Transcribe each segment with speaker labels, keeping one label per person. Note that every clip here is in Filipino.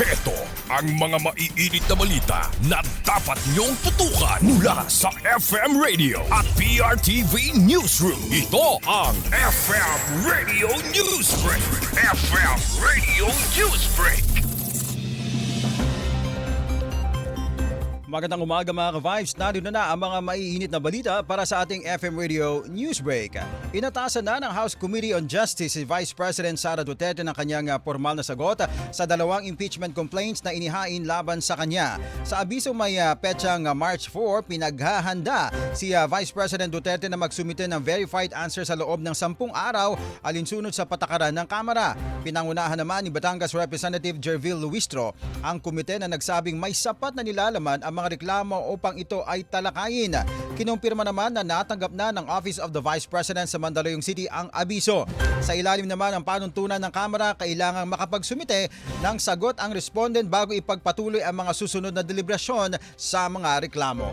Speaker 1: Heto ang mga maiinit na balita na dapat niyong tutukan mula sa FM Radio at PRTV Newsroom. Ito ang FM Radio Newsbreak. FM Radio Newsbreak.
Speaker 2: Magandang umaga mga ka-Vibes, narito na ang mga maiinit na balita para sa ating FM Radio Newsbreak. Inatasan na ng House Committee on Justice si Vice President Sara Duterte ng kanyang formal na sagot sa dalawang impeachment complaints na inihain laban sa kanya. Sa abiso may petsang March 4, pinaghahanda si Vice President Duterte na magsumite ng verified answer sa loob ng 10 araw alinsunod sa patakaran ng Kamara. Pinangunahan naman ni Batangas Representative Jervil Luistro ang komite na nagsabing may sapat na nilalaman ang mga reklamo upang ito ay talakayin. Kinumpirma naman na natanggap na ng Office of the Vice President sa Mandaluyong City ang abiso. Sa ilalim naman ng panuntunan ng Kamara, kailangang makapagsumite ng sagot ang respondent bago ipagpatuloy ang mga susunod na deliberasyon sa mga reklamo.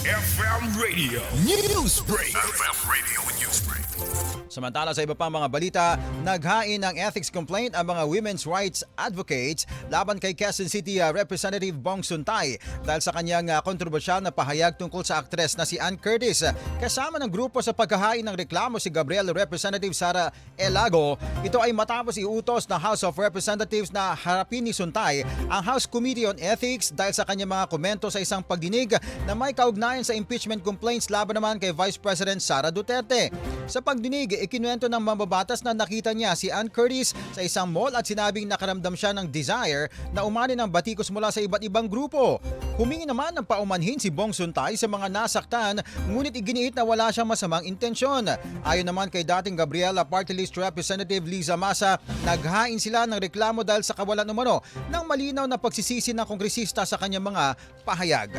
Speaker 1: FM Radio Newsbreak. FM Radio Newsbreak.
Speaker 2: Samantala sa iba pang mga balita, naghain ng ethics complaint ang mga women's rights advocates laban kay Quezon City Representative Bong Suntay dahil sa kanyang kontrobersyal na pahayag tungkol sa aktres na si Ann Curtis. Kasama ng grupo sa paghahain ng reklamo si Gabriel Representative Sara Elago. Ito ay matapos iutos ng House of Representatives na harapin ni Suntay ang House Committee on Ethics dahil sa kanyang mga komento sa isang pagdinig na may kaugnayan sa impeachment complaints laban naman kay Vice President Sara Duterte. Sa pagdinig, ikinuwento ng mambabatas na nakita niya si Ann Curtis sa isang mall at sinabing nakaramdam siya ng desire na umani ng batikos mula sa iba't ibang grupo. Humingi naman ng paumanhin si Bong Suntay sa mga nasaktan, ngunit iginiit na wala siyang masamang intensyon. Ayon naman kay dating Gabriela Party List Representative Liza Masa, naghain sila ng reklamo dahil sa kawalan umano ng malinaw na pagsisisi ng kongresista sa kanyang mga pahayag.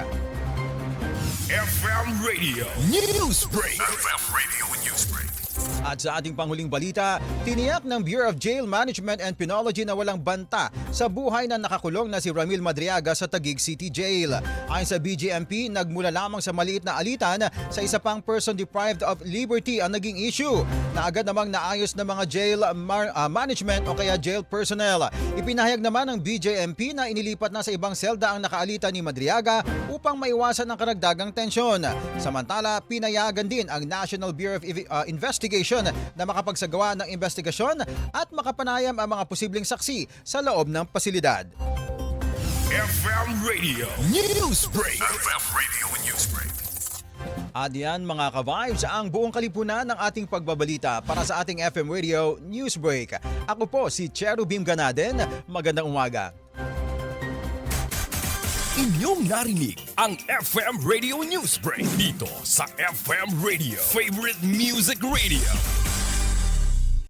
Speaker 1: FM Radio Newsbreak. FM Radio Newsbreak.
Speaker 2: At sa ating panghuling balita, tiniyak ng Bureau of Jail Management and Penology na walang banta sa buhay na nakakulong na si Ramil Madriaga sa Taguig City Jail. Ayon sa BJMP, nagmula lamang sa maliit na alitan sa isa pang person deprived of liberty ang naging issue na agad namang naayos ng mga jail management o kaya jail personnel. Ipinahayag naman ng BJMP na inilipat na sa ibang selda ang nakaalitan ni Madriaga upang maiwasan ang karagdagang tensyon. Samantala, pinayagan din ang National Bureau of Investigation na makapagsagawa ng investigasyon at makapanayam ang mga posibleng saksi sa loob ng pasilidad.
Speaker 1: FM Radio Newsbreak. FM Radio Newsbreak.
Speaker 2: At yan mga ka-Vibes, ang buong kalipunan ng ating pagbabalita para sa ating FM Radio Newsbreak. Ako po si Cherubim Ganaden. Magandang umaga.
Speaker 1: Inyong narinig ang FM Radio Newsbreak dito sa FM Radio, Favorite Music Radio.